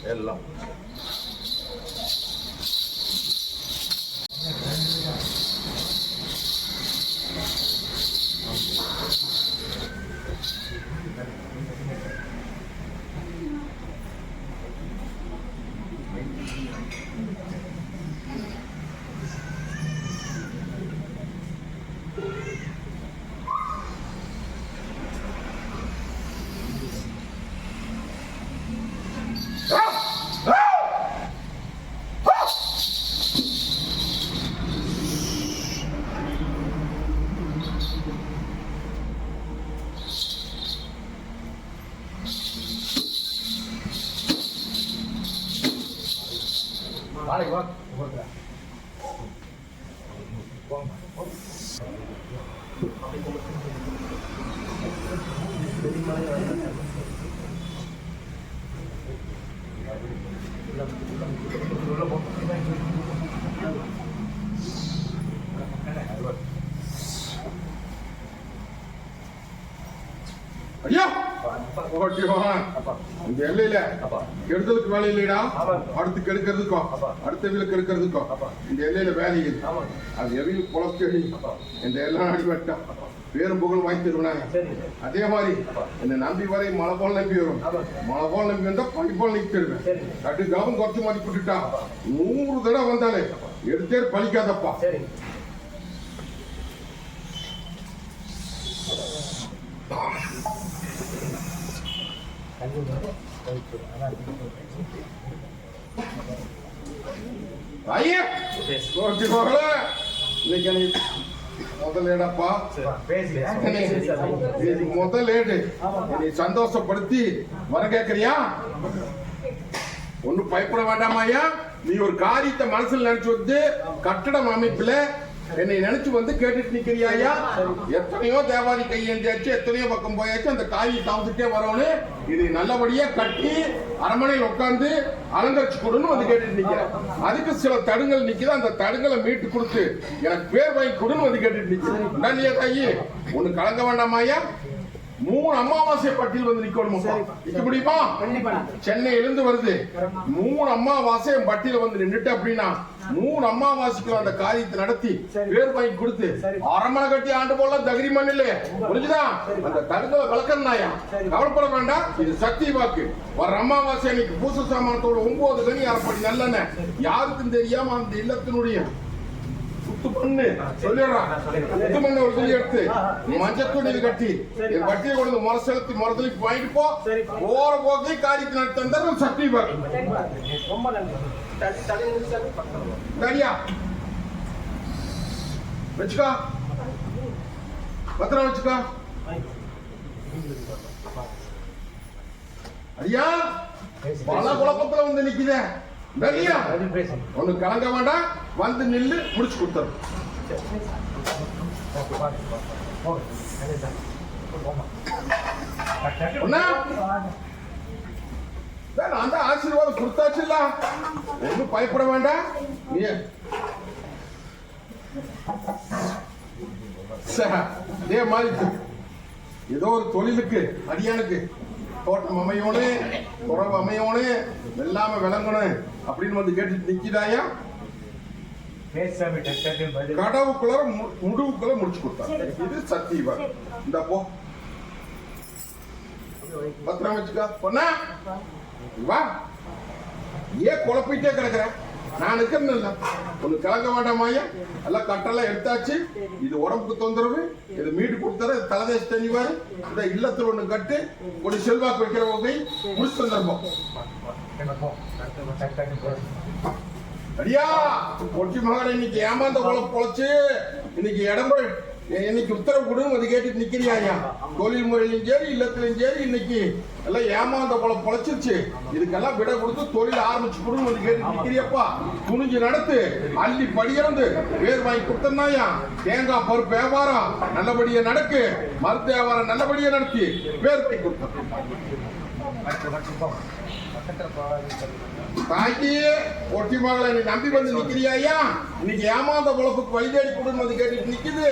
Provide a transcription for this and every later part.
எல்லாம் நாளைக்கு வா ஐயா இந்த எல்லையில கெடுதலுக்கு வேலை இல்லைடா, அடுத்து கெடுக்கிறதுக்கும் அடுத்த வீலுக்கு கெடுக்கிறதுக்கும் இந்த எல்லையில வேலை இல்லை. அது எவையும் குளத்தடி இந்த எல்லாம் அடிபட்டான் பேரும் புகழ் வாங்கி தருவனாங்க. அதே மாதிரி என்னை நம்பி வரை மழை போல நம்பி வரும், மழை போல நம்பி வந்தா பனி போல நம்பி தருவேன். கட்டு கவனம் குறைச்சு மதிப்பிட்டுட்டா 100 தடவை வந்தாலே எடுத்தே பழிக்காதப்பா. முதலேடப்பா முதலேடு நீ சந்தோஷப்படுத்தி வர கேக்குறியா? ஒன்னும் பயப்பட வேண்டாமாயா. நீ ஒரு காரியத்தை மனசுல நினைச்சு வந்து கட்டடம் அமைப்புல என்னை நினைச்சு வந்து கேட்டுட்டு நிக்கிறியா? எத்தனையோ தேவாரி கையெழுந்தாச்சு, எத்தனையோ பக்கம் போயாச்சு, அந்த காயை தாமசிட்டே வரவனு இது நல்லபடியா கட்டி அரண்மனையில் உட்கார்ந்து அலங்கரிச்சு கொடுன்னு வந்து கேட்டுட்டு நிக்கிறேன். அதுக்கு சில தடுங்கள் நிக்குது, அந்த தடுங்களை மீட்டு கொடுத்து எனக்கு பேர் வாங்கி கொடுன்னு வந்து கேட்டுட்டு நிக்கிறேன். தாயி ஒண்ணு கலங்க வேண்டாமாயா. 3 அமாவாசை பட்டியல் வந்து நிக்கணுமா? நிக்க முடியுமா? சென்னையிலிருந்து வருது 3 அமாவாசை பட்டியல வந்து நின்றுட்டு அப்படின்னா 3 அமாவாசைக்கு அந்த காரியத்தை நடத்தி பேர் வாங்கி கொடுத்து அரமனை கட்டி ஆண்டு போல தகிரிமன் இல்லையே, புரிஞ்சுதா? அந்த தடுங்களை வளர்க்கறாயா, கவலைப்பட வேண்டாம். இது சக்தி வாக்கு. வர அமாவாசை அன்னைக்கு பூச சாமானத்தோட 9 கனி அரைப்படி நல்லெண்ணெய் யாருக்கும் தெரியாம அந்த இல்லத்தினுடைய சுத்து பண்ணு சொல்லிடுறான். சுத்து பண்ண ஒரு துணி எடுத்து மஞ்சத்துணி கட்டி என் வட்டியை கொண்டு முறை செலுத்தி முறதலுக்கு வாங்கிட்டு போ. போற போக்கை காரியத்தை நடத்தி தந்தாரு சக்தி வாக்கு. சரியா வச்சுக்கா, பத்திரம் வச்சுக்கா. ஐயா பல குழப்பத்துல வந்து நிக்குத. ஒண்ணு கலங்க வேண்டாம், வந்து நில்லு முடிச்சு கொடுத்தாரு. அந்த ஆசீர்வாதம் கொடுத்தாச்சு இல்ல, ஒன்னும் பயப்பட வேண்டாம். இதே மாதிரி ஏதோ ஒரு தொழிலுக்கு அடியானுக்கு தோட்டம் அமையோனு குறவு அமையோனு எல்லாமே விளங்கணும் அப்படின்னு வந்து கேட்டு நிக்கிறாயா? கடவுக்குள்ள முடிவுக்குள்ள முடிச்சு கொடுத்தாங்க. இது சத்தியவா. இந்த போ பத்திரம் வச்சுக்கா. பொண்ணா வா, ஏன் குழப்பிட்டே கிடக்குற? நான் இருக்கிறேன் இல்ல, ஒண்ணு கலங்க வேண்டாமாயா. எல்லாம் கட்டெல்லாம் எடுத்தாச்சு. இது உடம்புக்கு தொந்தரவு, இது மீட்டு கொடுத்தாரு. தலைதேச தனிவாரு இந்த இல்லத்துல ஒண்ணு கட்டு ஒரு செல்வாக்கு வைக்கிற வகை முடிச்சு தந்துருப்போம். அடியா பொட்டி மகன் இன்னைக்கு ஏமாந்த பொழைச்சு இன்னைக்கு இடம் இன்னைக்கு உத்தரவு கொடுன்னு வந்து கேட்டுட்டு நிக்கிறியா? தொழில் முறையிலும் சரி இல்லத்திலும் சரி இன்னைக்கு எல்லாம் ஏமாந்த பொழைச்சிருச்சு. இதுக்கெல்லாம் விட கொடுத்து தொழில் ஆரம்பிச்சு கொடுன்னு வந்து கேட்டு நிக்கிறியப்பா. துணிஞ்சு நடத்து, அள்ளி படியிறந்து பேர் வாங்கி கொடுத்தனாயா. தேங்காய் பருப்பு வியாபாரம் நல்லபடியா நடக்கு, மருத்துவ வியாபாரம் நல்லபடியா நடத்தி பேர் வாங்கி கொடுத்த தாக்கி ஒட்டி மகளை நீ நம்பி வந்து நிக்கிறியா ஐயா? இன்னைக்கு ஏமாந்த பொழப்புக்கு வழி தேடி கொடுன்னு வந்து கேட்டுட்டு நிக்குது.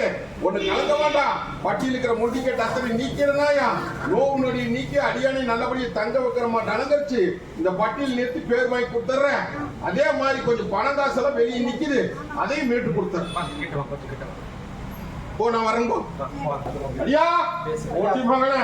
ஒண்ணு கலக்க வேண்டாம். பட்டியல் இருக்கிற முட்டி கேட்டு அத்தனை நீக்கிறனாயா நோவு நொடி நீக்கி அடியானை நல்லபடியா தங்க வைக்கிற மாட்டேன் அலங்கரிச்சு இந்த பட்டியல் நிறுத்தி பேர் வாங்கி கொடுத்துறேன். அதே மாதிரி கொஞ்சம் பணம் காசெல்லாம் வெளியே நிக்குது, அதையும் மீட்டு கொடுத்துறேன். போ, நான் வரேங்கோ. ஐயா ஓட்டி மகனே,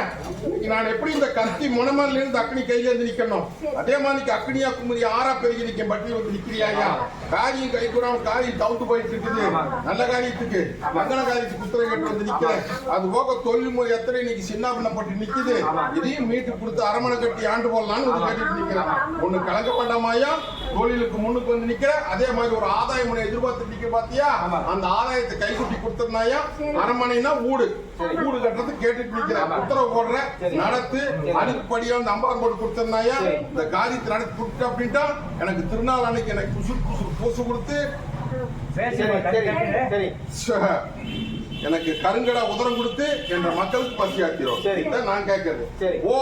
நான் எப்படி இந்த கத்தி முனமல்ல இருந்து அக்னி கையில இருந்து நிக்கணும், அதே மாதிரி அக்னியா குமரி ஆறா பெருகி நிக்க பட்டி வந்து நிக்கிறியா ஐயா? காரியம் கை கூடாம காரியம் தவுத்து போயிட்டு இருக்குது. நல்ல காரியத்துக்கு மங்கள காரியத்துக்கு குத்துரை கேட்டு வந்து நிக்கிறேன். அது போக தொழில் முறை எத்தனை இன்னைக்கு சின்ன பண்ணப்பட்டு நிக்குது. இதையும் மீட்டு கொடுத்து அரமணை கட்டி ஆண்டு போடலான்னு வந்து கேட்டுட்டு நிக்கிறேன். ஒண்ணு கலக்க வேண்டாமாயா? தொழிலுக்கு முன்னுக்கு வந்து நிக்கிற அதே மாதிரி ஒரு ஆதாய முனை எதிர்பார்த்து நிக்க பாத்தியா? அந்த ஆதாயத்தை கைக்குட்டி கொடுத்துருந்தாயா? அரண்மனைனா வீடு கட்டுறது கேட்டுட்டு நிக்கிறேன். உத்தரவு போடுற நடத்து அடுப்படியா வந்து அம்பார் போட்டு கொடுத்திருந்தாயா? இந்த காரியத்தை நடத்தி கொடுத்து அப்படின்ட்டா எனக்கு திருநாள் அன்னைக்கு எனக்கு பூசு கொடுத்து எனக்கு கருங்கடா உதரம் கொடுத்து என்ற மக்களுக்கு பசி ஆக்கிறோம். நான் கேட்கறது ஓ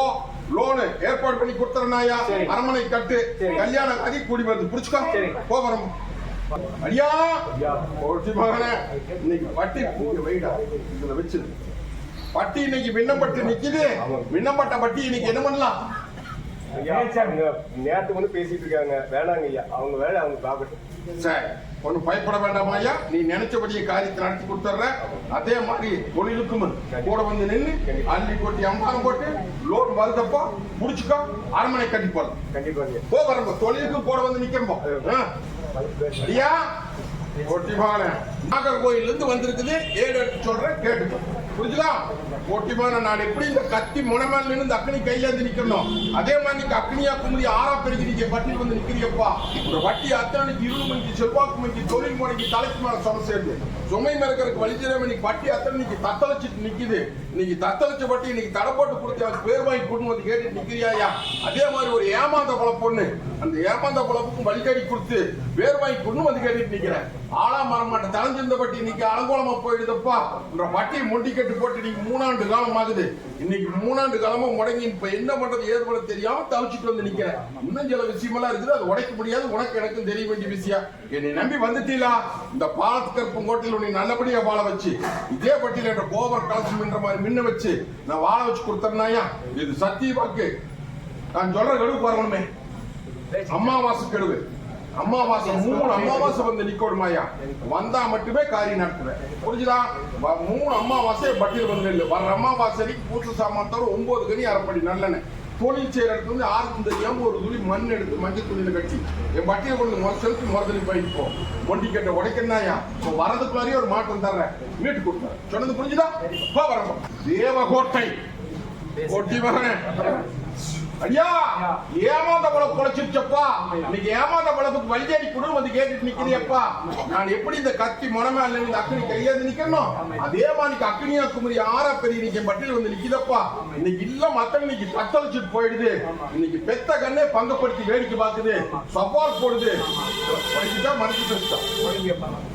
லோனு ஏற்பாடு பண்ணி கொடுத்துறனாயா? அரண்மனை கட்டு கல்யாண கதி கூடி வந்து புடிச்சுக்கோ. போறோம் ஐயா ஓட்டி மகனே, இன்னைக்கு பட்டி வைடா இதுல வச்சு பட்டி இன்னைக்கு விண்ணப்பட்டு நிக்குது. விண்ணப்பட்ட பட்டி இன்னைக்கு என்ன பண்ணலாம்? நேரத்துக்கு வந்து பேசிட்டு இருக்காங்க. வேணாங்க ஐயா, அவங்க வேலை அவங்க பாக்கட்டும். சரி, ஒன்னும் பயப்பட வேண்டாமா ஐயா. நீ நினைச்சபடியே காரியத்தை நடத்தி கொடுத்துற. அதே மாதிரி தொழிலுக்கும் கூட வந்து நின்று அள்ளி கொட்டி அம்பாரம் போட்டு லோன் வருதப்போ முடிச்சுக்கோ. அரண்மனை கட்டி போடலாம். கண்டிப்பா போ வரம்போ தொழிலுக்கும் கூட வந்து நிக்கிறோம். ஐயா ஒட்டிமான நாகர்கோயில் இருந்து வந்திருக்குது. 7 எடுத்து சொல்றேன், கேட்டுக்கோ. புரிஞ்சுதா? ஒட்டிமான நான் எப்படி இந்த கத்தி முனமேல இருந்து அக்னி கையில இருந்து நிக்கணும், அதே மாதிரி நீங்க அக்னியா குமரி ஆறா பெருகி நீங்க பட்டி வந்து நிக்கிறீப்பா. ஒரு வட்டி அத்தனைக்கு இருள் மணிக்கு செல்வாக்கு மணிக்கு தொழில் முறைக்கு தலைக்கு மேல சம சேர்ந்து சுமை மேற்கிறதுக்கு வழி தெரியாம இன்னைக்கு பட்டி அத்தனை இன்னைக்கு தத்தளிச்சுட்டு நிக்குது. இன்னைக்கு தத்தளிச்ச பட்டி இன்னைக்கு தடை போட்டு கொடுத்து அவருக்கு பேர் வாங்கி கொண்டு வந்து கேட்டு நிக்கிறியா? அதே மாதிரி ஒரு ஏமாந்த பழ பொண்ணு அந்த ஏமாந்த பழப்புக்கும் வழிகாடி கொடுத்து பேர் வாங்கி கொண்டு வந்து கேட்டுட்டு நிக்கிறேன். ஆளா மரமாட்ட தலைஞ்சிருந்த பட்டி இன்னைக்கு அலங்கோலமா போயிடுதப்பா. பட்டியை மொண்டி கட்டு போட்டு இன்னைக்கு 3 ஆண்டு காலம் ஆகுது. இன்னைக்கு 3 ஆண்டு காலமா முடங்கி இப்ப என்ன பண்றது ஏது பண்ண தெரியாம தவிச்சிட்டு வந்து நிக்கிறேன். இன்னும் சில விஷயமெல்லாம் இருக்குது, அது உடைக்க முடியாது. உனக்கு எனக்கும் தெரிய வேண்டிய விஷயம். என்னை நம்பி வந்துட்டீங்களா? இந்த பாலத்துக்கருப்பு கோட்டையில் உன்னை நல்லபடியா வாழ வச்சு இதே பட்டியல என்ற கோபர் கலசம் என்ற மாதிரி மின்ன வச்சு நான் வாழ வச்சு கொடுத்தேன்னாயா? இது சத்திய வாக்கு. நான் சொல்ற கெடுவு பாருங்கணுமே, அம்மாவாசை கெடுவு. அம்மாவாசை 3 அம்மாவாசை வந்து நிக்கோடுமாயா? வந்தா மட்டுமே காரியம் நடத்துவேன். புரிஞ்சுதா? 3 அம்மாவாசை பட்டியல் வந்து நெல்லு. வர அம்மாவாசைக்கு பூச சாமானத்தோட 9 கனி அரைப்படி நல்லெண்ணெய். தொழில் செய்யற இடத்துல வந்து யாருக்கும் தெரியாம ஒரு துளி மண் எடுத்து மஞ்சள் துணியில கட்டி என் பட்டியல் கொண்டு செலுத்தி முறதலி போயிட்டு போ. ஒண்டி கட்ட உடைக்கணாயா? இப்போ வரதுக்குள்ளாரியே ஒரு மாற்றம் தர்றேன், மீட்டு கொடுத்தேன். சொன்னது புரிஞ்சுதா? போ வரப்போ தேவகோட்டை ஒட்டி மகனே. ஐயா ஏமாந்த பழப்பு குறைச்சிருச்சப்பா. இன்னைக்கு ஏமாந்த பழப்புக்கு வழி தேடி கொடு வந்து கேட்டுட்டு நிக்கிறியப்பா. நான் எப்படி இந்த கத்தி முனமேல இருந்து அக்னி கையாந்து நிக்கணும், அதே மாதிரி அக்னியா குமரி ஆறா பெரிய நிக்க பட்டியல் வந்து நிக்குதப்பா. இன்னைக்கு இல்ல மத்த இன்னைக்கு தத்தளிச்சுட்டு போயிடுது. இன்னைக்கு பெத்த கண்ணே பங்கப்படுத்தி வேடிக்கை பார்க்குது, சவால் போடுது. மனசு பேசுதான்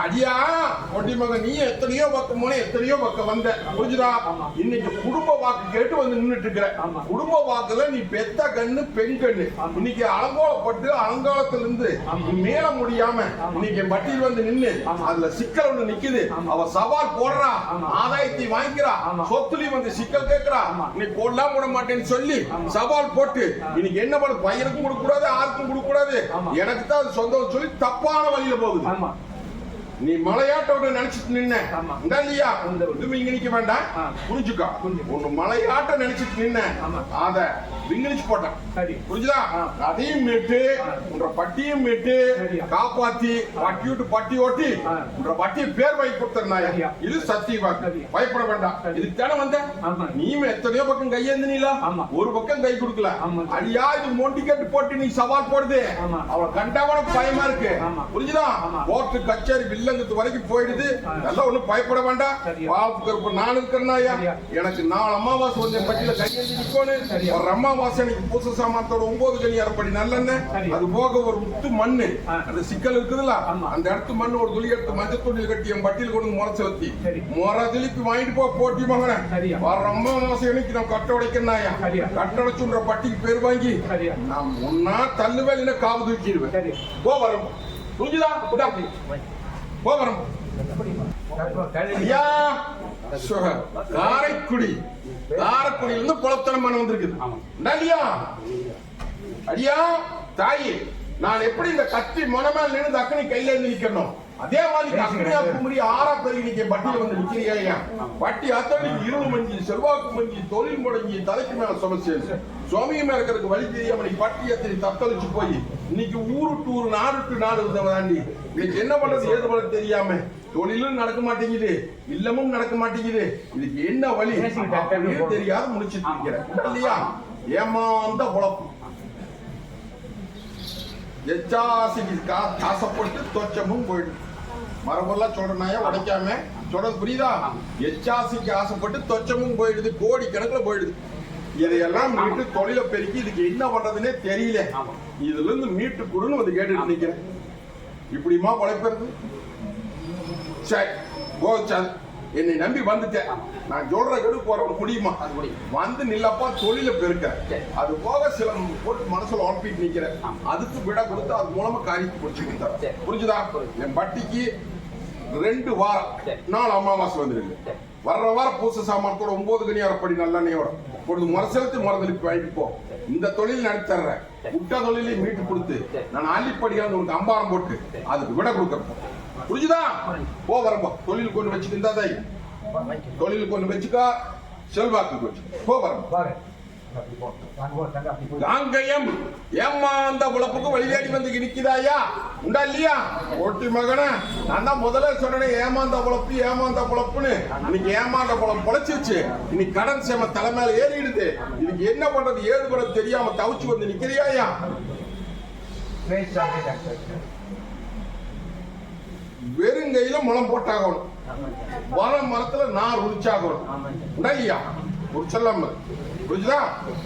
அடியா ஒட்டி மகன். நீ எத்தனையோ பக்கம் போன, எத்தனையோ பக்கம் வந்த. புரிஞ்சுதா? இன்னைக்கு குடும்ப வாக்கு கேட்டு வந்து நின்றுட்டு இருக்கிற. குடும்ப வாக்குல நீ பெத்த கண்ணு பெண் கண்ணு. இன்னைக்கு அலங்கோலப்பட்டு அலங்காலத்துல இருந்து மேல முடியாம இன்னைக்கு பட்டியல் வந்து நின்னு அதுல சிக்கல் ஒண்ணு நிக்குது. அவ சவால் போடுறா, ஆதாயத்தை வாங்கிக்கிறா, சொத்துலயும் வந்து சிக்கல் கேட்கிறா. இன்னைக்கு போடலாம் விட மாட்டேன்னு சொல்லி சவால் போட்டு இன்னைக்கு என்ன பண்ண, பையனுக்கும் கொடுக்க கூடாது, யாருக்கும் கொடுக்க கூடாது, எனக்கு தான் சொந்தம் சொல்லி தப்பான வழியில போகுது. நீ மலையாட்டோட நினைச்சிட்டு நின்ன இல்லையா? இங்க நிக்க வேண்டாம், புரிஞ்சுக்கா. ஒண்ணு மலையாட்ட நினைச்சிட்டு நின்ன அத விங்கடிச்சு போட்டான். புரிஞ்சுதா? அதையும் மீட்டு உன்ற பட்டியும் மீட்டு காப்பாத்தி பட்டி விட்டு பட்டி ஓட்டி உன்ற பட்டியை பேர் வாங்கி கொடுத்தா. இது சத்தியவாக்கு. பயப்பட வேண்டாம். இதுக்கு தானே வந்த. நீயும் எத்தனையோ பக்கம் கையேந்தினா ஒரு பக்கம் கை கொடுக்கல. அடியா இது மொண்டி கட்டு போட்டு நீ சவால் போடுது. அவளை கண்டாவன பயமா இருக்கு. புரிஞ்சுதா? கோர்ட்டு கச்சேரி வில்லங்கத்து வரைக்கும் போயிடுது. எல்லாம் ஒண்ணும் பயப்பட வேண்டாம். பாப்புக்கு நான் இருக்கிறேன்னா எனக்கு 4 அமாவாசை வந்து பட்டியல கையேந்தி நிக்கணும். ஒரு அம்மா அமாவாசை அன்னைக்கு பூச சாமானத்தோட 9 கனி அரைப்படி நல்லெண்ணெய், அது போக ஒரு உத்து மண்ணு, அந்த சிக்கல் இருக்குதுல்ல அந்த இடத்து மண்ணு ஒரு துளி எடுத்து மஞ்சள் துணியில் கட்டி என் பட்டியல் கொண்டு முறை செலுத்தி முறை திருப்பி வாங்கிட்டு போ போட்டி மகன வர அமாவாசை அன்னைக்கு நான் கட்ட உடைக்கிறேன். கட்ட உடைச்சுன்ற பட்டிக்கு பேர் வாங்கி நான் முன்னா தள்ளுவேல காவு தூக்கிடுவேன். போ வரும் புரிஞ்சுதா? போ வரும் ஐயா. காரைக்குடியிலிருந்து குளத்தனம் மனம் வந்திருக்குது. அடியா தாயி, நான் எப்படி இந்த கத்தி மொனமேல் நின்று அக்கனி கையில இருந்து நிக்கணும், அதே மாதிரி அக்கனியா குமரி ஆறா பெருகி நிக்க பட்டியல வந்து நிக்கிறியா? பட்டி அத்தனை இருள் மஞ்சி, செல்வாக்கு மஞ்சி, தொழில் முடங்கி, தலைக்கு மேல சமஸ்ய சுவாமியுமே இருக்கிறதுக்கு வழி தெரியாம நீ பட்டி எத்தனை தத்தளிச்சு போய் இன்னைக்கு ஊருட்டு ஊரு நாடு நாடு தாண்டி இன்னைக்கு என்ன பண்றது ஏது பண்றது தெரியாம தொழிலும் நடக்க மாட்டேங்குது, இல்லமும் நடக்க மாட்டேங்குது. இதுக்கு என்ன வழி தெரியாத முடிச்சுட்டு இருக்கிறேன் இல்லையா? ஏமாந்த உழப்பு எச்சாசிக்கு ஆசைப்பட்டு தோச்சமும் போயிடும். மரபெல்லாம் சொல்றனாயா உடைக்காம சொல்றது புரியுதா? எச்சாசிக்கு ஆசைப்பட்டு தொச்சமும் போயிடுது, கோடி கணக்குல போயிடுது. இதையெல்லாம் மீட்டு தொழிலை பெருக்கி இதுக்கு என்ன பண்றதுன்னே தெரியல. இதுல இருந்து மீட்டு கொடுன்னு வந்து கேட்டுட்டு நிக்கிறேன். இப்படிமா உழைப்பது? சரி போச்சாது, என்னை நம்பி வந்துட்டேன். நான் சொல்ற கெடு போற முடியுமா? வந்து நில்லப்பா தொழில பெருக்க. அது போக சில போட்டு மனசுல உழப்பிட்டு நிக்கிறேன். அதுக்கு விட கொடுத்து அது மூலமா காரியத்தை முடிச்சுக்கிட்டேன். புரிஞ்சுதா? என் பட்டிக்கு 2 வாரம் நாள் அமாவாசை வந்துருக்கு. வர்ற வாரம் பூச சாமானத்தோட 9 கனி அரைப்படி நல்லெண்ணெயோட பொழுது முறைசெலுத்தி மறந்துட்டு வாங்கிட்டு போ. இந்த தொழில் நடத்தர்றேன். விட்ட தொழிலையும் மீட்டு கொடுத்து நான் அள்ளிப்படியாந்து உனக்கு அம்பாரம் போட்டு அதுக்கு விட கொடுக்கறேன். புரிஞ்சுதா? போ வரம்போ. தொழில் கொண்டு வச்சுக்கிந்தா தாய், தொழில் கொண்டு வச்சுக்கா, செல்வாக்கு வச்சு போ வரம்போ. காங்கயம் ஏமாந்த உழப்புக்கு வழியாடி வந்து நிக்குதாயா? உண்டா இல்லையா? ஓட்டி மகன, நான் தான் முதல்ல சொன்னேன் ஏமாந்த உழப்புன்னு. இன்னைக்கு ஏமாந்த உழப்பு பொழைச்சிருச்சு. இன்னைக்கு கடன் சேம தலைமையில ஏறிடுது. இதுக்கு என்ன பண்றது ஏது பண்றது தெரியாம தவிச்சு வந்து நிக்கிறியாயா? வெறுங்கையில முளம் போட்டாகணும், வர மரத்துல நார் உரிச்சாகணும். உண்டா இல்லையா? உரிச்சல்லாம புரிஞ்சுதா?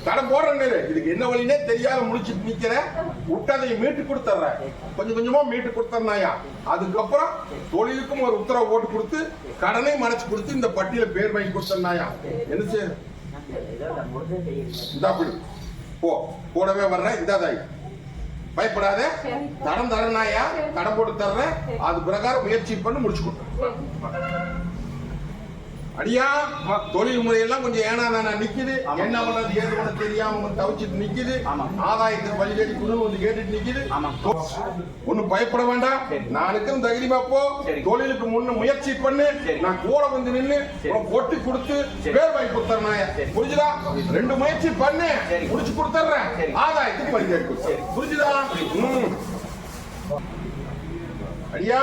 கடை போடுறேன். இதுக்கு என்ன வழினே தெரியாத முடிச்சுட்டு நிக்கிற. விட்டதை மீட்டு கொடுத்துட்றேன், கொஞ்சம் கொஞ்சமா மீட்டு கொடுத்தா. அதுக்கப்புறம் தொழிலுக்கும் ஒரு உத்தரவு போட்டு கொடுத்து கடனை மறைச்சு கொடுத்து இந்த பட்டியல பேர் வாங்கி கொடுத்தா. என்ன செய்ய? இந்த அப்படி போ, கூடவே வர்றேன். இந்த தாய் பயப்படாத, தரம் தரனாயா, கடன் போட்டு தர்றேன். அது பிரகாரம் முயற்சி பண்ணி முடிச்சு கொடுத்தேன். அடியா தொழில் முறையெல்லாம் கொஞ்சம் ஏனா நிக்குது. என்ன பண்ணது ஏது பண்ண தெரியாம தவிச்சிட்டு நிக்குது. ஆதாயத்துக்கு வழி தேடி குழு வந்து கேட்டுட்டு நிக்குது. ஒன்னும் பயப்பட வேண்டாம். நானுக்கும் தைரியமா போ. தொழிலுக்கு முன்ன முயற்சி பண்ணு. நான் கூட வந்து நின்று பொட்டி கொடுத்து பேர் வாங்கி கொடுத்துறேன். புரிஞ்சுதா? 2 முயற்சி பண்ணு, முடிச்சு கொடுத்துறேன். ஆதாயத்துக்கு வழி தேடி கொடுத்து புரிஞ்சுதா? அடியா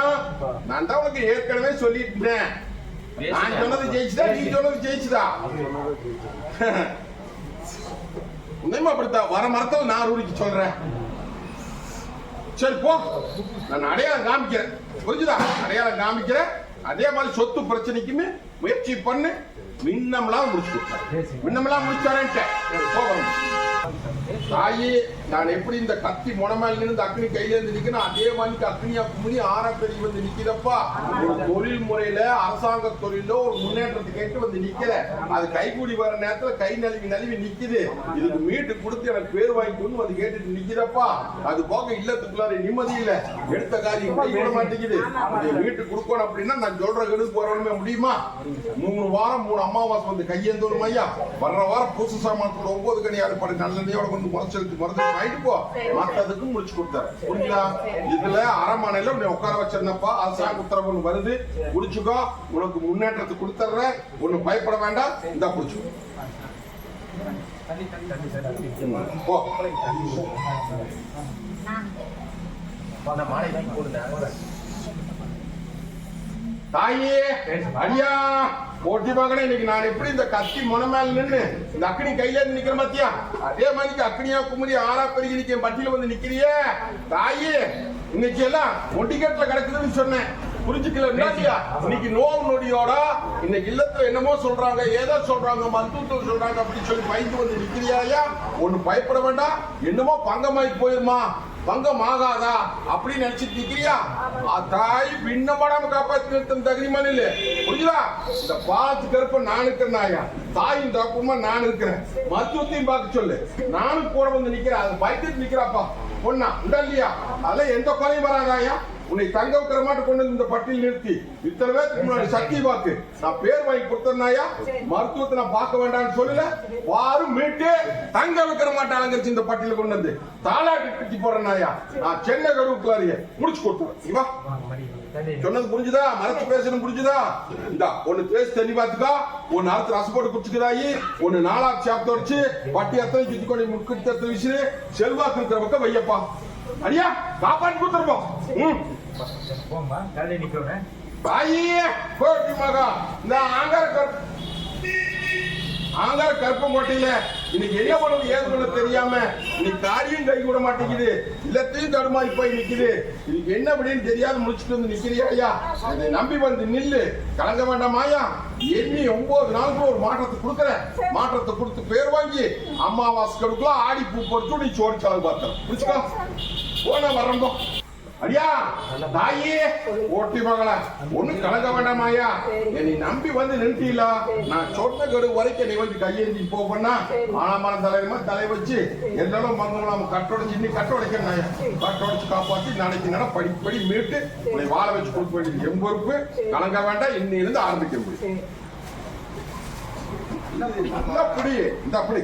நான் தான் உனக்கு ஏற்கனவே சொல்லிட்டேன். நான் சொன்னது ஜெயிச்சுதா, நீ சொன்னது ஜெயிச்சுதா? உண்மையுமா அப்படித்தான். வர மரத்தில் நான் உரிக்க சொல்றேன். சரி போ, நான் அடையாளம் காமிக்கிறேன். புரிஞ்சுதா? அடையாளம் காமிக்கிறேன். அதே மாதிரி சொத்து பிரச்சனைக்குமே முயற்சி பண்ணு. மின்னம்லாம் முடிச்சு கொடுத்தேன். மின்னம்லாம் முடிச்சு தரேன்ட்டேன். போகணும் தாயி, நான் எப்படி இந்த கத்தி முனமேல இருந்து அக்னி கையில இருந்து நிக்கணும், அதே மாதிரி அக்னியா குமரி ஆறா பெருகி வந்து நிக்கிறப்பா. ஒரு தொழில் முறையில அரசாங்க தொழில ஒரு முன்னேற்றத்தை கேட்டு வந்து நிக்கிற. அது கைகூடி வர நேரத்துல கை நழுவி நிக்குது. இதுக்கு மீட்டு கொடுத்து எனக்கு பேர் வாங்கி கொண்டு வந்து கேட்டுட்டு நிக்கிறப்பா. அது போக இல்லத்துக்குள்ளார நிம்மதி இல்ல, எடுத்த காரியம் கைவிட மாட்டேங்குது. மீட்டு கொடுக்கணும் அப்படின்னா நான் சொல்ற கெடுத்து போறவனுமே முடியுமா? 3 வாரம் 3 அமாவாசை வந்து கையேந்தோணும் ஐயா. வர்ற வாரம் பூச சாமானத்தோட 9 கனி அரைப்படி நல்லெண்ணெயோட வந்து முறைச்செலுத்தி மருந்து வாங்கிட்டு போ. மற்றதுக்கும் முடிச்சு கொடுத்தாரு. புரியுதா? இதுல அரண்மனையில உட்கார வச்சிருந்தப்பா அரசாங்க உத்தரவு வருது, முடிச்சுக்கோ. உனக்கு முன்னேற்றத்தை கொடுத்துறேன், ஒன்னும் பயப்பட வேண்டாம். இந்த புடிச்சுக்கோ போ. தாயே அடியா போட்டி மகனே, இன்னைக்கு நான் எப்படி இந்த கத்தி முனமேல நின்று இந்த அக்னி கையில இருந்து நிக்கிற பாத்தியா? அதே மாதிரி அக்னியா குமரி ஆறா பெருகி நிக்க பட்டியல வந்து நிக்கிறியே தாயே. இன்னைக்கு எல்லாம் ஒட்டிக்கட்டுல கிடக்குதுன்னு சொன்னேன். புரிஞ்சுக்கல இல்லையா? இன்னைக்கு நோவு நொடியோட இன்னைக்கு இல்லத்துல என்னமோ சொல்றாங்க, ஏதோ சொல்றாங்க, மருத்துவத்தில் சொல்றாங்க அப்படின்னு சொல்லி பயந்து வந்து நிக்கிறியா? ஒண்ணு பயப்பட வேண்டாம். என்னமோ பங்கமாய் போயிருமா, பங்கம் ஆகாதா அப்படின்னு நினைச்சிட்டு நிக்கிறியா? தாய் பின்னப்படாம காப்பாத்தி நிறுத்த தகுதிமான இல்ல. புரியுதா? இந்த பாலத்துக்கு இருப்ப நான் இருக்கிறேன், தாயும் தப்புமா நான் இருக்கிறேன். மருத்துவத்தையும் பார்க்க சொல்லு, நானும் கூட வந்து நிக்கிறேன். அது பயந்துட்டு நிக்கிறாப்பா பொண்ணா உண்டா இல்லையா? அதெல்லாம் எந்த குறையும் வராதாயா? உன்னை தங்க வைக்கிற மாட்டு கொண்டு இந்த பட்டியல் நிறுத்தி இத்தனை பேருக்கு முன்னாடி சக்தி வாக்கு நான் பேர் வாங்கி கொடுத்தேன்னாயா? மருத்துவத்தை நான் பார்க்க வேண்டாம்னு சொல்லல. வாரும் மீட்டு தங்க வைக்கிற மாட்டேன் அலங்கரிச்சு இந்த பட்டியல கொண்டு வந்து தாளாட்டு கட்டி போறேன்னாயா? நான் சென்னை கடுவுக்குள்ளாரிய முடிச்சு கொடுத்துருவேன். சொன்னது புரிஞ்சுதா? மறைச்சு பேசணும் புரிஞ்சுதா? இந்த ஒண்ணு பேசி தண்ணி பாத்துக்கா, ஒன்னு அறுத்து ரசம் போட்டு குடிச்சுக்கிறாயி, ஒன்னு நாலாவது சாப்பிட்டு வச்சு பட்டி எத்தனை சுத்தி கொண்டு முக்கிட்டு எத்தனை விசிறு செல்வாக்கு இருக்கிற பக்கம் வையப்பா. அடியா காப்பாற்றி கொடுத்துருப்போம். தாயே கோட்டி மகா இந்த ஆங்கார கற்பம் கோட்டையில இன்னைக்கு என்ன பண்ணது ஏது பண்ண தெரியாம இன்னைக்கு காரியம் கை கூட மாட்டேங்குது, இல்லத்தையும் தடுமாறி போய் நிக்குது. இன்னைக்கு என்ன அப்படின்னு தெரியாத முடிச்சுட்டு வந்து நிக்கிறியா? அதை நம்பி வந்து நில்லு, கலங்க வேண்டாமாயா? எண்ணி 9 நாளுக்கு ஒரு மாற்றத்தை கொடுக்குற, மாற்றத்தை கொடுத்து பேர் வாங்கி அம்மாவாசை கடுக்குள்ள ஆடி பூ பொறுத்து நீ சோறு செலவு பார்த்தேன். புரிச்சுக்கா? போன வரம்போ அடியா தாயே ஓட்டி மகளா ஒண்ணு கலங்க வேண்டாமாயா? என்னை நம்பி வந்து நிறுத்தில நான் சொன்ன கடு வரைக்கும் நீ வந்து கையெழுதி போனா ஆனாமரம் தலைவமா தலை வச்சு எல்லாரும் மங்கலாம் கட்டோடைச்சு இன்னைக்கு கட்டோடைக்கிறாயா? கட்டோடைச்சு காப்பாத்தி நாளைக்கு நட படிப்படி மீட்டு உன்னை வாழ வச்சு கொடுக்க வேண்டியது என் பொறுப்பு. கலங்க வேண்டாம், இன்னிலிருந்து ஆரம்பிக்க முடியும். அப்படி இந்த அப்படி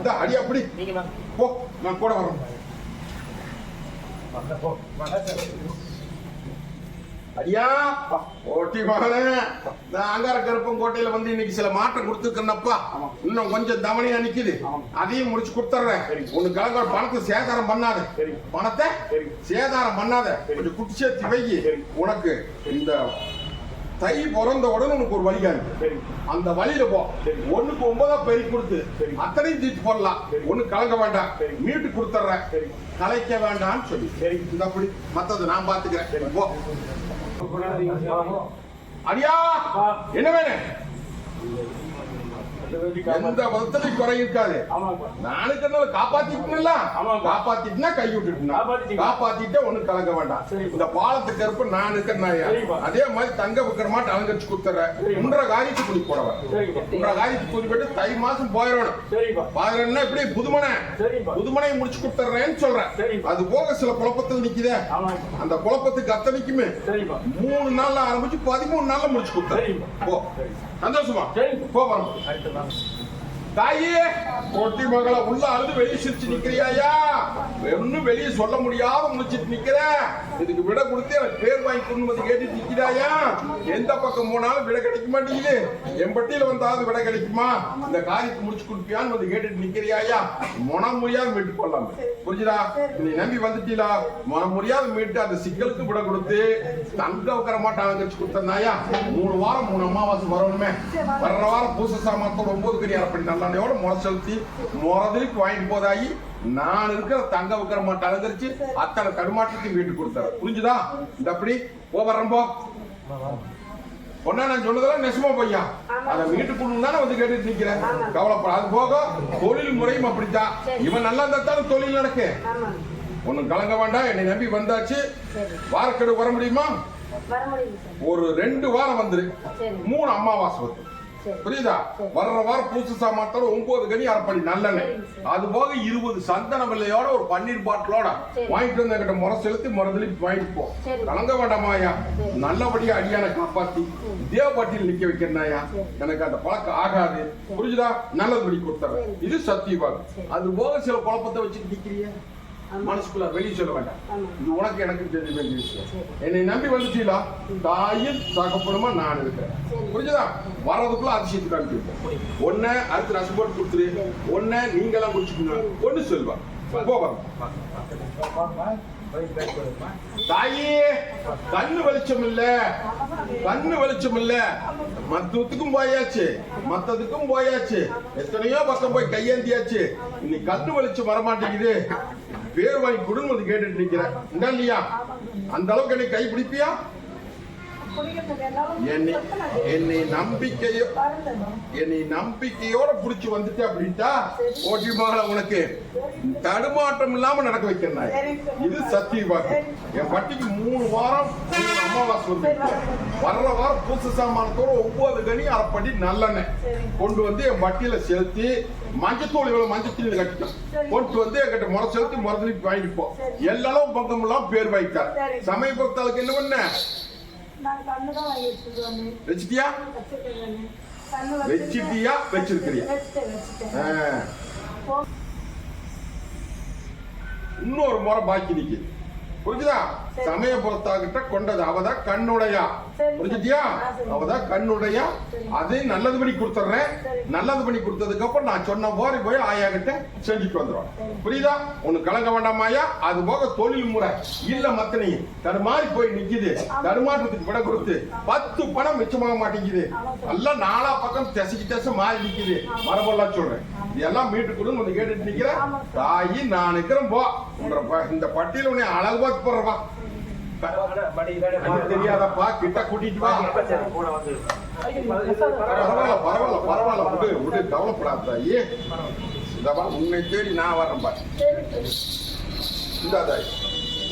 இந்த அடி அப்படி போ, நான் கூட வரேன். அடியா ஓட்டி மகனே, நான் அங்கார கருப்பம் கோட்டையில வந்து இன்னைக்கு சில மாற்றம் கொடுத்துருக்கேன்னப்பா. இன்னும் கொஞ்சம் தவணையா நிக்குது, அதையும் முடிச்சு கொடுத்துறேன். உனக்கு கலங்க பணத்தை சேதாரம் பண்ணாத, பணத்தை சேதாரம் பண்ணாத, கொஞ்சம் குட்டி சேர்த்து வை. உனக்கு இந்த தை பிறந்த உடனே உனக்கு ஒரு வழிகாணி, அந்த வழியில போ. 1க்கு 9 பெருக்கி கொடுத்து அத்தனையும் தீட்டு போடலாம். ஒண்ணு கலங்க வேண்டாம், மீட்டு கொடுத்துறேன். கலைக்க வேண்டாம்னு சொல்லி இந்த அப்படி மத்தது நான் பாத்துக்கிறேன். போ அடியா. என்ன வேணும்? எந்த விதத்திலையும் குறை இருக்காது. நானுக்கு காப்பாத்திட்டுல காப்பாத்திட்டுனா கை விட்டுட்டுனா காப்பாத்திட்டே ஒண்ணு கலங்க வேண்டாம். இந்த பாலத்துக்கு இருப்ப நான் இருக்கிறேன். அதே மாதிரி தங்க வைக்கிற மாட்டு அலங்கரிச்சு கொடுத்துறேன். 1.5 காரியத்துக்கு குடி போடவன், 1.5 காரியத்துக்கு குடி போட்டு தை மாசம் போயிடணும். பாயிரம்னா இப்படி புதுமனையை முடிச்சு கொடுத்துறேன்னு சொல்றேன். அது போக சில குழப்பத்தில் நிக்குதே, அந்த குழப்பத்துக்கு அத்தனைக்குமே 3 நாள்ல ஆரம்பிச்சு 13 நாள்ல முடிச்சு கொடுத்துறேன். போ சந்தோஷமா போ. வரும் தாயே கோட்டி மகள உள்ள அழுது வெளியே சிரிச்சு நிக்கிறியா? ஒன்னும் வெளியே சொல்ல முடியாத முடிச்சிட்டு நிக்கிற. இதுக்கு விட கொடுத்து எனக்கு பேர் வாங்கி கொண்டு வந்து கேட்டு நிக்கிறாயா? எந்த பக்கம் போனாலும் விட கிடைக்க மாட்டேங்குது. என் பட்டியல வந்தாவது விட கிடைக்குமா? இந்த காரியத்தை முடிச்சு கொடுப்பியான்னு வந்து கேட்டுட்டு நிக்கிறியா? மனம் முடியாத மீட்டு போடலாம். புரிஞ்சுதா? நீ நம்பி வந்துட்டீங்களா? மனம் முடியாத மீட்டு அந்த சிக்கலுக்கு விட கொடுத்து தங்க வைக்கிற மாட்டாங்க வச்சு கொடுத்தனாயா? 3 வாரம் 3 அமாவாசை வரணுமே. வர்ற வாரம் பூச சாமானத்தோட 9 கறி அரைப்படி நல்ல முறை செலுத்தி முறதுக்கு வாங்கிட்டு போதாயி நான் இருக்கிற தங்க வைக்கிற மாட்டை அலங்கரிச்சு அத்தனை தடுமாற்றத்தையும் வீட்டு கொடுத்தாரு. புரிஞ்சுதா? இந்த அப்படி போறம்போ ஒன்னா நான் சொன்னதெல்லாம் நெசமா பையா. அதை வீட்டுக்குள்ள தானே வந்து கேட்டுட்டு நிக்கிறேன். கவலைப்பட. அது போக தொழில் முறையும் அப்படித்தான். இவன் நல்லா இருந்தாலும் தொழில் நடக்கு. ஒன்னும் கலங்க வேண்டாம். என்னை நம்பி வந்தாச்சு. வாரக்கெடு வர முடியுமா? ஒரு 2 வாரம் வந்துரு. 3 அமாவாசை வந்து புரியுதா? வர்ற வாரம் பூசு சாமானத்தோட 9 கனி அரைப்படி நல்லெண்ணெய். அது போக 20 சந்தன விலையோட ஒரு பன்னீர் பாட்டிலோட வாங்கிட்டு வந்து என்கிட்ட முறை செலுத்தி முறதுலி வாங்கிட்டு போ. கலங்க வேண்டாமாயா? நல்லபடியா அடியான காப்பாத்தி இதே பாட்டியில் நிக்க வைக்கிறனாயா? எனக்கு அந்த பழக்கம் ஆகாது. புரிஞ்சுதா? நல்லபடி கொடுத்துறேன். இது சத்தியவாக்கு. அது போக சில குழப்பத்தை வச்சுட்டு நிக்கிறிய மனசுக்குள்ள வெளியே சொல்ல வேண்டாம். இது உனக்கு எனக்கு தெரிய வேண்டிய விஷயம். என்னை நம்பி வந்துட்டீங்களா? தாயும் தகப்பனுமா நான் இருக்கிறேன். புரிஞ்சுதா? வர்றதுக்குள்ள அதிசயத்துக்கு அனுப்பிடுவோம். ஒன்ன அடுத்து ரசம் போட்டு கொடுத்துரு, ஒன்ன நீங்க எல்லாம் குடிச்சுக்கோங்க. ஒண்ணு சொல்வா போறோம். தாயே கண்ணு வெளிச்சம் இல்ல, கண்ணு வெளிச்சம் இல்ல. மத்தத்துக்கும் போயாச்சு, மத்ததுக்கும் போயாச்சு. எத்தனையோ பக்கம் போய் கையேந்தியாச்சு. இன்னைக்கு கண்ணு வெளிச்சம் வரமாட்டேங்குது. பேர் வாங்கி கொடுன்னு வந்து கேட்டுட்டு நிக்கிறேன். இல்லையா? அந்த அளவுக்கு என்னை கை பிடிப்பியா? என்னை நம்பிக்கையோட புடிச்சு வந்துட்டு அப்படின்ட்டா ஓட்டி மகள உனக்கு தடுமாற்றம் இல்லாம நடக்க வைக்கிறேன். இது சத்திய வாக்கு. என் பட்டிக்கு 3 வாரம் அமாவாசை வந்து வர்ற வாரம் பூச சாமானத்தோட 9 கனி அரைப்படி நல்லெண்ணெய் கொண்டு வந்து என் பட்டியில செலுத்தி மஞ்சத்தூள் இவ்வளவு மஞ்சத்தூள் கட்டிட்டோம் கொண்டு வந்து என்கிட்ட முறை செலுத்தி முறதலிப்பு வாங்கிப்போம். எல்லாரும் பக்கம் எல்லாம் பேர் வைத்தார். சமயபக்தாளுக்கு என்ன பண்ண வச்சிட்டியா வச்சிருக்கிறியா? இன்னொரு முறை பாக்கி நிக்குது. புரிஞ்சுதா? சமயபுரத்தாகிட்ட கொண்டது அவதான் கண்ணுடையா. புரிஞ்சுட்டியா? அவதான் கண்ணுடையா. அது நல்லது பண்ணி கொடுத்துறேன். நல்லது பண்ணி கொடுத்ததுக்கு அப்புறம் நான் சொன்ன போய் போய் ஆயா கிட்ட செஞ்சுட்டு வந்துடும். புரியுதா? ஒண்ணு கலங்க வேண்டாமாயா. அது போக தொழில் முறை இல்ல மத்தனை தடுமாறி போய் நிக்குது. தடுமாற்றத்துக்கு விட கொடுத்து 10 பணம் மிச்சமாக மாட்டேங்குது. எல்லாம் 4 பக்கம் திசைக்கு மாறி நிக்குது. மரபெல்லாம் சொல்றேன். இதெல்லாம் மீட்டு கொடுன்னு வந்து கேட்டுட்டு நிக்கிறேன். தாயி நான் நிக்கிறேன் போ. இந்த பட்டியல உன்னை அழகு பார்த்து போடுறப்பா. தெரியாதப்பா கிட்ட கூட்டிட்டு வா. பரவாயில்ல விடு கவலைப்படாத. உன்னை தேடி நான் வரேன்பா. இந்த தாய்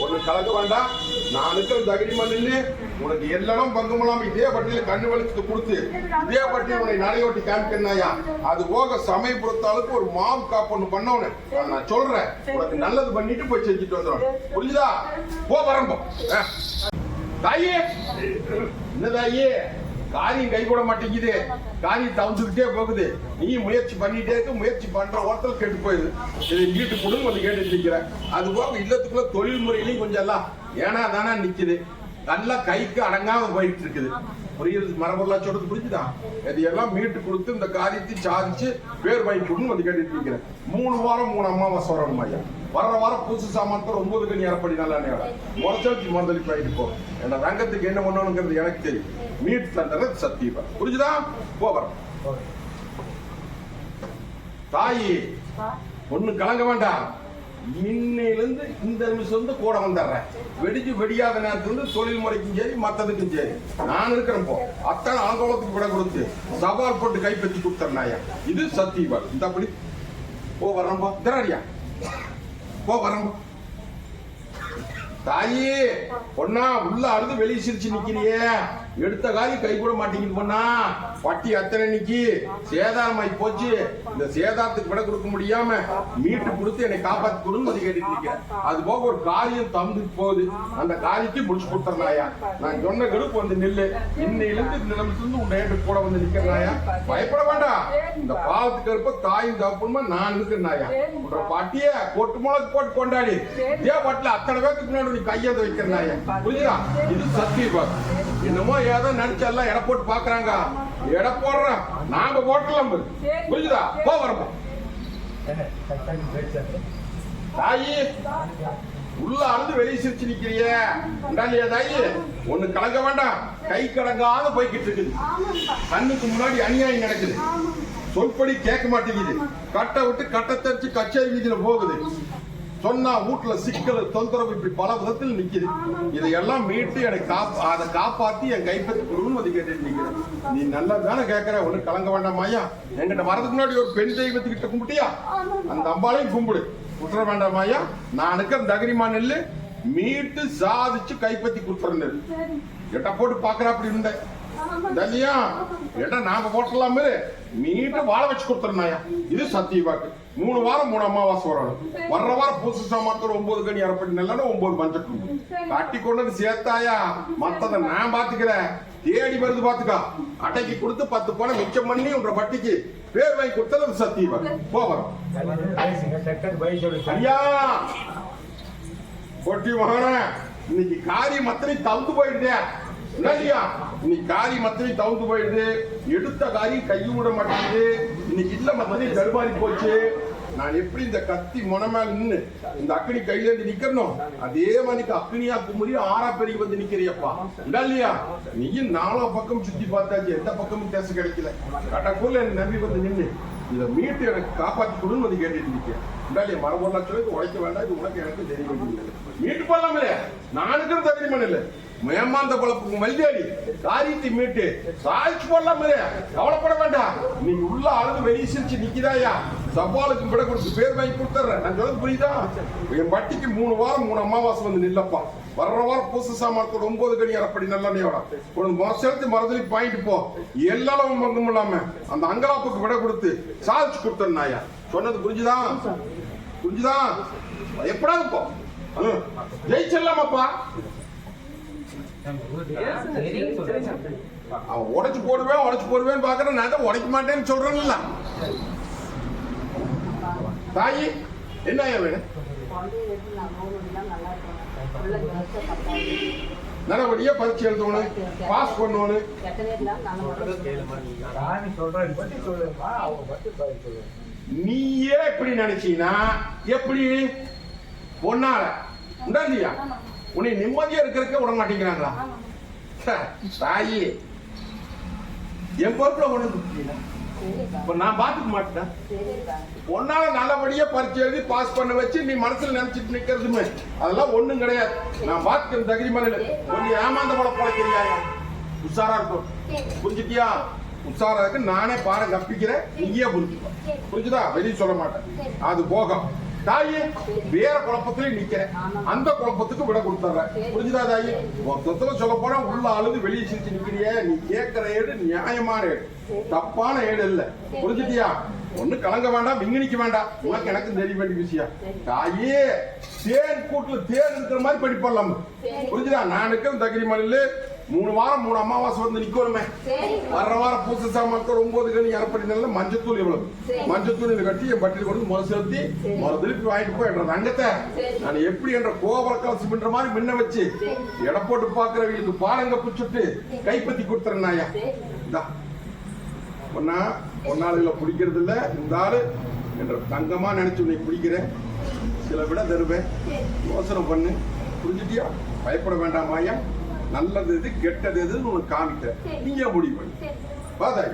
ஒண்ணு கலக்க வேண்டாம். நான் இருக்கிற தகுதி மண்ணில் உனக்கு எல்லாம் பங்குமலாம் இதே பட்டியல கண்ணு வலிச்சு கொடுத்து இதே பட்டியல் உன்னை நடையோட்டி காமிக்கிறனாயா. அது போக சமயபுரத்தாளுக்கு ஒரு மாவு காப்பு பண்ணவனு நான் சொல்றேன். உனக்கு நல்லது பண்ணிட்டு போய் செஞ்சுட்டு வந்துடும். புரியுதா? போ வரம்போ. தாயே என்ன தாயே காரியம் கை கூட மாட்டேங்குது. காரியம் தவிர்த்துக்கிட்டே போகுது. நீ முயற்சி பண்ணிட்டே இருக்க. முயற்சி பண்ற ஓட்டல் கெட்டு போயிடுது. இதை வீட்டு கொடுங்க வந்து கேட்டு நிக்கிற. அது போக இல்லத்துக்குள்ள தொழில் முறையிலையும் கொஞ்சம் எல்லாம் ஏன்னா தானே நிக்குது. நல்லா கைக்கு அடங்காம போயிட்டு இருக்குது. புரியுது? மரபொருளா சொல்றது புரிஞ்சுதான்? இதையெல்லாம் மீட்டு கொடுத்து இந்த காரியத்தை சாதிச்சு பேர் வாங்கி கொடுன்னு வந்து கேட்டுட்டு நிக்கிறேன். 3 வாரம் 3 அமாவாசை வரணும் ஐயா. வர்ற வாரம் பூசு சாமானத்தோட 9 கனி அரைப்படி நல்லா முறைச்சாச்சு மறுதளிப்பு ஆகிட்டு போ. என்ன ரங்கத்துக்கு என்ன பண்ணணுங்கிறது எனக்கு தெரியும். மீட் தந்தது சத்தியப்பா. புரிஞ்சுதா? போறோம். தாயி ஒண்ணு கலங்க வேண்டாம். இன்னையிலிருந்து இந்த நிமிஷம் வந்து கூட வந்துடுறேன். வெடியாத நேரத்துல தொழில் முறைக்கும் சரி மத்ததுக்கும் சரி நான் இருக்கிறேன். போ அத்தனை ஆந்தோளத்துக்கு விட கொடுத்து சவால் போட்டு கைப்பற்றி கொடுத்துறேன். இது சத்தியப்பா. இந்த அப்படி போ வர்றோம்பா. திராடியா போ வரம்போ. தாயே பொண்ணா உள்ள அழுது வெளியே சிரிச்சு நிக்கிறியே. எடுத்த காரி கை கூட மாட்டேங்குது பொண்ணா. பட்டி அத்தனை நிக்கி சேதாரமாய் போச்சு. இந்த சேதாரத்துக்கு விட கொடுக்க முடியாம மீட்டு கொடுத்து என்னை காப்பாத்தி கொடுன்னு கேட்டுட்டு நிக்கிறேன். அது போக ஒரு காரியம் தந்து போகுது. அந்த காரியத்தை முடிச்சு கொடுத்துறாயா. நான் சொன்ன கெடுப்பு வந்து நெல்லு. இன்னையிலிருந்து இந்த நிமிஷம் உன் நேற்று கூட வந்து நிக்கிறனாயா. பயப்பட வேண்டாம். இந்த பாலத்துக்கு இருப்ப தாயும் தப்புமா நான் இருக்கிறனாயா. உன்ற பாட்டிய கொட்டு முளக்கு போட்டு கொண்டாடி இதே பாட்டில அத்தனை பேருக்கு முன்னாடி நீ கையெழுத வைக்கிறனாயா. புரியுதா? இது சத்தியபா. என்னமோ ஏதோ நினைச்ச எல்லாம் எடை போட்டு பாக்குறாங்க. எடை போடுறோம் நாங்க போட்டலாம். புரியுதா? போ வரப்போ. தாயி உள்ள அழுது வெளியே சிரிச்சு நிக்கிறிய. தாயி ஒண்ணு கலங்க வேண்டாம். கை கடங்காத போய்கிட்டு இருக்குது. கண்ணுக்கு முன்னாடி அநியாயம் நடக்குது. சொல்படி கேட்க மாட்டேங்குது. கட்டை விட்டு கட்டை தெரிச்சு கச்சேரி வீதியில போகுது. சொன்னா வீட்டுல சிக்கல் தொந்தரவு இப்படி பல விதத்தில் நிக்குது. இதையெல்லாம் மீட்டு எனக்கு அதை காப்பாத்தி என் கைப்பற்றி கொடுன்னு வந்து கேட்டு நிக்கிறேன். நீ நல்லா தானே கேட்கற. ஒண்ணு கலங்க வேண்டாமாயா. என்கிட்ட வரதுக்கு முன்னாடி ஒரு பெண் தெய்வத்துக்கிட்ட கும்பிட்டியா. அந்த அம்பாலையும் கும்பிடு. விட்டுற வேண்டாமாயா. நான் இருக்கிற தகரிமா நெல்லு மீட்டு சாதிச்சு கைப்பற்றி கொடுத்துறேன். எட்ட போட்டு பாக்குற அப்படி இருந்தேன். நாம போட்டலாம் மீட்டு வாழ வச்சு கொடுத்துருந்தாயா. இது சத்திய வாக்கு. 3 வாரம் 3 அமாவாசை வரணும். வர்ற வாரம் பூசு சாமானத்தோட 9 கனி அரைப்படி நல்ல 9 மஞ்சள் கட்டி கொண்டு சேர்த்தாயா. மத்தத நான் பாத்துக்கிறேன். தேடி வருது பாத்துக்கா. அட்டைக்கு கொடுத்து 10 பணம் மிச்சம் பண்ணி உன்ற பட்டிக்கு பேர் வாங்கி கொடுத்தது சத்திய வாக்கு. போறோம் ஐயா. கொட்டி மகன இன்னைக்கு காரியம் அத்தனை தந்து போயிடுதே. இன்னைக்கு காரி மத்தனை தவுந்து போயிடுது. எடுத்த காரி கையை விட மாட்டேங்குது. இன்னைக்கு இல்ல மத்தனை தடுமாறி போச்சு. நான் எப்படி இந்த கத்தி முனமேல நின்று இந்த அக்னி கையில இருந்து நிக்கணும். அதே மாதிரி அக்னியா குமுறி 6 பெருகி வந்து நிக்கிறியப்பா. இல்லையா? நீயும் 4 பக்கம் சுத்தி பார்த்தாச்சு. எந்த பக்கமும் தேச கிடைக்கல. கட்டக்குள்ள என் நம்பி வந்து நின்று இதை மீட்டு எனக்கு காப்பாத்தி கொடுன்னு வந்து கேட்டுட்டு நிக்கிறேன். இல்லையா? மரபொருளா சொல்லி உழைக்க வேண்டாம். இது உனக்கு எனக்கு தெரியும். மீட்டு போடலாமே. நான் இருக்கிற தகுதி மண் இல்லை. ஏமாந்த குழப்புக்கு மல்லியாடி காரியத்தை மீட்டு சாய்ச்சி போடலாம் கவலைப்பட வேண்டாம். நீ உள்ள அழுது வெளியே சிரிச்சு நிக்கிறாயா, சவாலுக்கு விட கொடுத்து பேர் வாங்கி கொடுத்துறேன். நான் சொல்றது புரியுதா? என் வட்டிக்கு 3 வாரம் 3 அமாவாசை வந்து நில்லப்பா. வர்ற வாரம் பூச சாமானத்தோட 9 கனி அரைப்படி நல்லெண்ணெயோட ஒரு மொசத்து மரத்துல பாயிட்டு போ. எல்லாரும் மங்கும் இல்லாம அந்த அங்கலாப்புக்கு விட கொடுத்து சாதிச்சு கொடுத்தேன். சொன்னது புரிஞ்சுதா? புரிஞ்சுதா? எப்படாது போ ஜெயிச்சிடலாமாப்பா. அவன் உடைச்சு போடுவேன் பாக்குறேன். நான் தான் உடைக்க மாட்டேன்னு சொல்றேன்ல. தாயி என்ன வேணும்? நல்லபடியா பரீட்சை எழுதணும், பாஸ் பண்ணணும். நீயே எப்படி நினைச்சீனா எப்படி பொண்ணால உண்டாந்தியா உன்னை நிம்மதியா இருக்கிறதுக்கு விட மாட்டேங்கிறாங்களா? தாயி என் பொறுப்புல ஒண்ணு இப்ப நான் பாத்துக்க மாட்டேன். பொண்ணால நல்லபடியா பரீட்சை எழுதி பாஸ் பண்ண வச்சு நீ மனசுல நினைச்சிட்டு நிக்கிறதுமே அதெல்லாம் ஒண்ணும் கிடையாது. நான் பாத்துக்கிற தகுதி மலையில கொஞ்சம் ஏமாந்த போல பழக்கிறியா? உஷாரா இருக்கும். புரிஞ்சுட்டியா? உஷாரா இருக்கு. நானே பாட கப்பிக்கிறேன், நீயே புரிஞ்சுக்கோ. புரிஞ்சுதா? வெளியே சொல்ல மாட்டேன். அது போகும். தாயி வேற குழப்பத்திலே நிக்கிறேன், அந்த குழப்பத்துக்கு விட கொடுத்துற. புரிஞ்சுதா தாயி? மொத்தத்துல சொல்ல போனா உள்ள அழுது வெளியே சிரிச்சு நிக்கிறிய. நீ கேட்கிற ஏடு நியாயமான ஏடு, தப்பான ஏடு இல்ல. புரிஞ்சுட்டியா? ஒண்ணு கலங்க வேண்டாம், விங்கனிக்க வேண்டாம். உனக்கு எனக்கு தெரிய வேண்டிய விஷயம். தாயே தேன் கூட்டுல தேன் இருக்கிற மாதிரி படிப்படலாம். புரிஞ்சுதா? நான் இருக்கிற தகிரி மலையில 3 வாரம் 3 அமாவாசை வந்து நிக்கணுமே. வர்ற வாரம் பூச சாமான்கள் 9 கனி அரைப்படி நல்ல மஞ்சத்தூள் எவ்வளவு மஞ்சத்தூள் கட்டி என் பட்டியல் கொண்டு முறை செலுத்தி திருப்பி வாங்கிட்டு போய் என்ற தங்கத்தை நான் எப்படி என்ற கோபரக்கால் சிமெண்ட்ற மாதிரி முன்ன வச்சு எடை போட்டு பாக்குறவங்களுக்கு பாருங்க பிடிச்சிட்டு கைப்பற்றி கொடுத்துறேன். நாயா பொண்ணா பொன்னாளுகளை பிடிக்கிறது இல்ல. இந்த ஆளு என்ற தங்கமா நினைச்சு உன்னை பிடிக்கிறேன். சில விட தருவேன், யோசனை பண்ணு. புரிஞ்சுட்டியா? பயப்பட வேண்டாம் மாயா. நல்லது எது கெட்டது எதுன்னு உனக்கு காமிக்கிறேன், நீங்க முடிவு பண்ணு. பாதாய்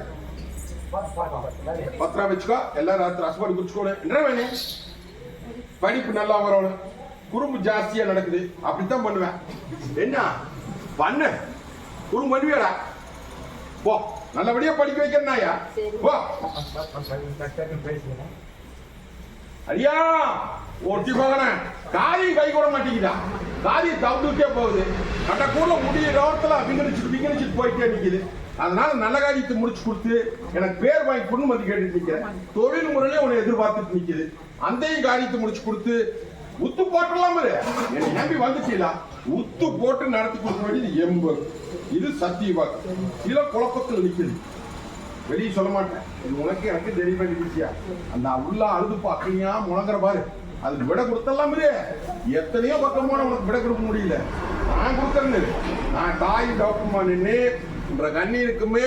பத்திரம் வச்சுக்கோ. எல்லாரும் ராத்திரி அசுபாடி குடிச்சுக்கோணும். என்ன வேணும்? படிப்பு நல்லா வரணும், குறும்பு ஜாஸ்தியா நடக்குது. அப்படித்தான் பண்ணுவேன். என்ன பண்ண குறும்பு பண்ணுவியடா? போ, நல்லபடியா படிக்க வைக்கிறனாயா. போ. ஐயா ஒட்டி போகன காரியம் கை கூட மாட்டேங்குதா? காரியம் தவிர்த்துட்டே போகுது. கட்டக்கூட முடிய ரோட்டத்துல விங்கரிச்சுட்டு போயிட்டே நிக்குது. அதனால நல்ல காரியத்தை முடிச்சு கொடுத்து எனக்கு பேர் வாங்கி கொண்டு வந்து கேட்டு நிக்கிறேன். தொழில் முறையில உன்னை எதிர்பார்த்துட்டு நிக்குது. அந்த காரியத்தை முடிச்சு கொடுத்து உத்து போட்டலாம். என்னை நம்பி வந்துட்டீங்களா? உத்து போட்டு நடத்தி கொடுக்க வேண்டியது 80. இது சத்திய வாக்கு. சில குழப்பத்தில் நிக்குது, வெளியே சொல்ல மாட்டேன். இது உனக்கு எனக்கு தெரிய வேண்டிய விஷயம். அந்த உள்ள அழுது பாக்கியா முழங்குற பாரு, அதுக்கு விட கொடுத்தலாம். எத்தனையோ பக்கமான உனக்கு விட கொடுக்க முடியல. நான் கொடுக்கறேன்னு நான் தாய் டாக்டர்மா நின்று கண்ணீருக்குமே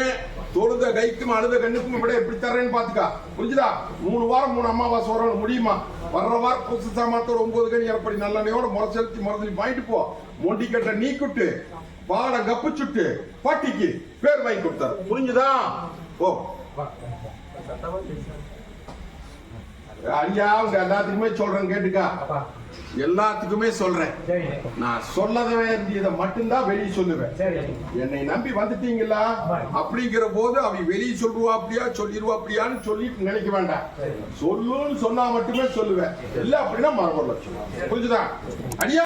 தொழுத கைக்கும் அழுத கண்ணுக்கும் விட எப்படி தர்றேன்னு பாத்துக்கா. புரிஞ்சுதா? 3 வாரம் 3 அமாவாசை வரணும் முடியுமா? வர்ற வாரம் புதுசு சாமானத்தோட 9 கனி அரைப்படி நல்லெண்ணையோட முறை செலுத்தி மரத்துல வாங்கிட்டு போ. மொண்டி கட்ட நீக்குட்டு பாட கப்புச்சுட்டு பாட்டிக்கு பேர் வாங்கி கொடுத்தாரு. புரிஞ்சுதா? ஓ ஐயா உங்க எல்லாத்துக்குமே சொல்றேன், கேட்டுக்கா. எல்லாத்துக்குமே சொல்றேன். நான் சொல்லத வேண்டியதை மட்டும்தான் வெளியே சொல்லுவேன். என்னை நம்பி வந்துட்டீங்களா அப்படிங்கிற போது அவ வெளியே சொல்லுவா அப்படியா சொல்லிடுவா அப்படியான்னு சொல்லிட்டு நினைக்க வேண்டாம். சொல்லுன்னு சொன்னா மட்டுமே சொல்லுவேன். இல்ல அப்படின்னா மரபொருள். புரிஞ்சுதா? அடியா